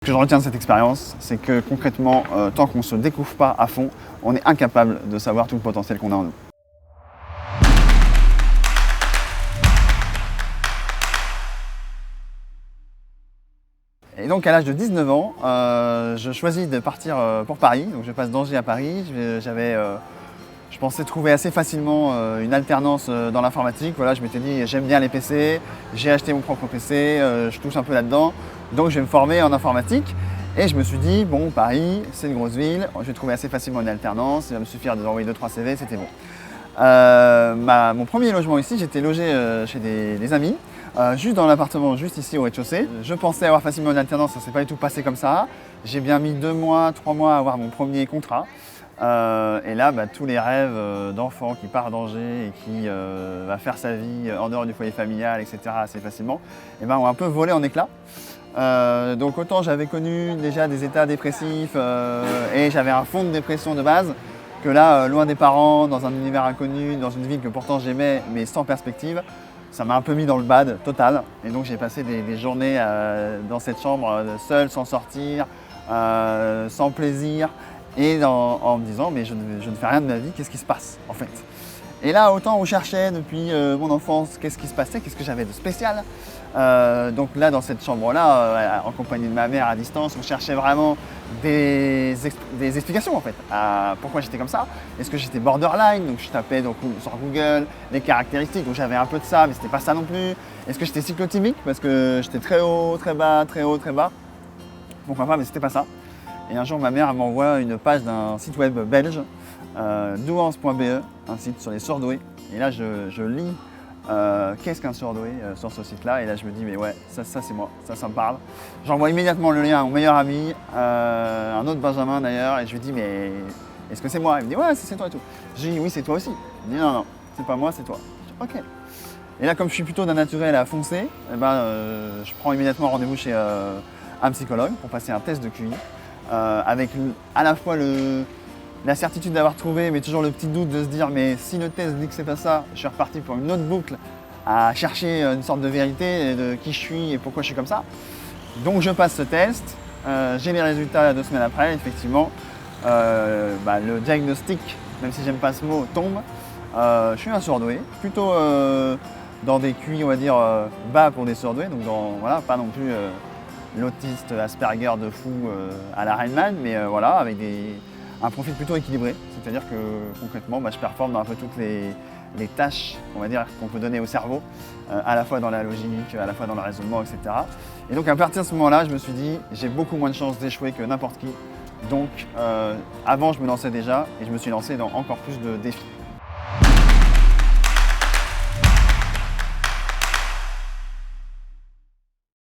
Ce que je retiens de cette expérience, c'est que concrètement, tant qu'on ne se découvre pas à fond, on est incapable de savoir tout le potentiel qu'on a en nous. Et donc à l'âge de 19 ans, je choisis de partir pour Paris. Donc je passe d'Angers à Paris. Je pensais trouver assez facilement une alternance dans l'informatique. Voilà, je m'étais dit j'aime bien les PC, j'ai acheté mon propre PC, je touche un peu là-dedans, donc je vais me former en informatique. Et je me suis dit, bon, Paris, c'est une grosse ville, je vais trouver assez facilement une alternance, il va me suffire d'envoyer 2-3 CV, c'était bon. Mon premier logement ici, j'étais logé chez des amis, juste dans l'appartement, juste ici au rez-de-chaussée. Je pensais avoir facilement une alternance, ça ne s'est pas du tout passé comme ça. J'ai bien mis 2 mois, 3 mois à avoir mon premier contrat. Et là, tous les rêves d'enfant qui part d'Angers et qui va faire sa vie en dehors du foyer familial, etc. assez facilement, ont un peu volé en éclats. Donc autant j'avais connu déjà des états dépressifs et j'avais un fond de dépression de base, que là, loin des parents, dans un univers inconnu, dans une ville que pourtant j'aimais mais sans perspective, ça m'a un peu mis dans le bad total. Et donc j'ai passé des journées dans cette chambre seul, sans sortir, sans plaisir, et en me disant mais je ne fais rien de ma vie, qu'est-ce qui se passe en fait? Et là, autant on cherchait depuis mon enfance qu'est-ce qui se passait, qu'est-ce que j'avais de spécial. Donc là, dans cette chambre-là, en compagnie de ma mère à distance, on cherchait vraiment des explications en fait à pourquoi j'étais comme ça. Est-ce que j'étais borderline? Donc je tapais sur Google les caractéristiques, donc j'avais un peu de ça, mais c'était pas ça non plus. Est-ce que j'étais cyclotimique? Parce que j'étais très haut, très bas, très haut, très bas. Pourquoi pas, mais c'était pas ça. Et un jour, ma mère m'envoie une page d'un site web belge, douance.be, un site sur les surdoués. Et là, je lis qu'est-ce qu'un surdoué sur ce site-là. Et là, je me dis, mais ouais, ça c'est moi, ça me parle. J'envoie immédiatement le lien à mon meilleur ami, un autre Benjamin d'ailleurs, et je lui dis, mais est-ce que c'est moi? Il me dit, ouais, c'est toi et tout. Je lui dis, oui, c'est toi aussi. Il me dit, non, c'est pas moi, c'est toi. Je dis, ok. Et là, comme je suis plutôt d'un naturel à foncer, je prends immédiatement rendez-vous chez un psychologue pour passer un test de QI. Avec à la fois la certitude d'avoir trouvé, mais toujours le petit doute de se dire mais si le test dit que c'est pas ça, je suis reparti pour une autre boucle à chercher une sorte de vérité de qui je suis et pourquoi je suis comme ça. Donc je passe ce test, j'ai les résultats 2 semaines après, effectivement, le diagnostic, même si j'aime pas ce mot, tombe. Je suis un surdoué, plutôt dans des QI on va dire bas pour des surdoués, donc voilà, pas non plus l'autiste Asperger de fou à la Rainman, mais voilà, avec un profil plutôt équilibré. C'est-à-dire que concrètement, je performe dans un peu toutes les tâches, on va dire, qu'on peut donner au cerveau, à la fois dans la logique, à la fois dans le raisonnement, etc. Et donc à partir de ce moment-là, je me suis dit, j'ai beaucoup moins de chances d'échouer que n'importe qui. Donc avant, je me lançais déjà et je me suis lancé dans encore plus de défis.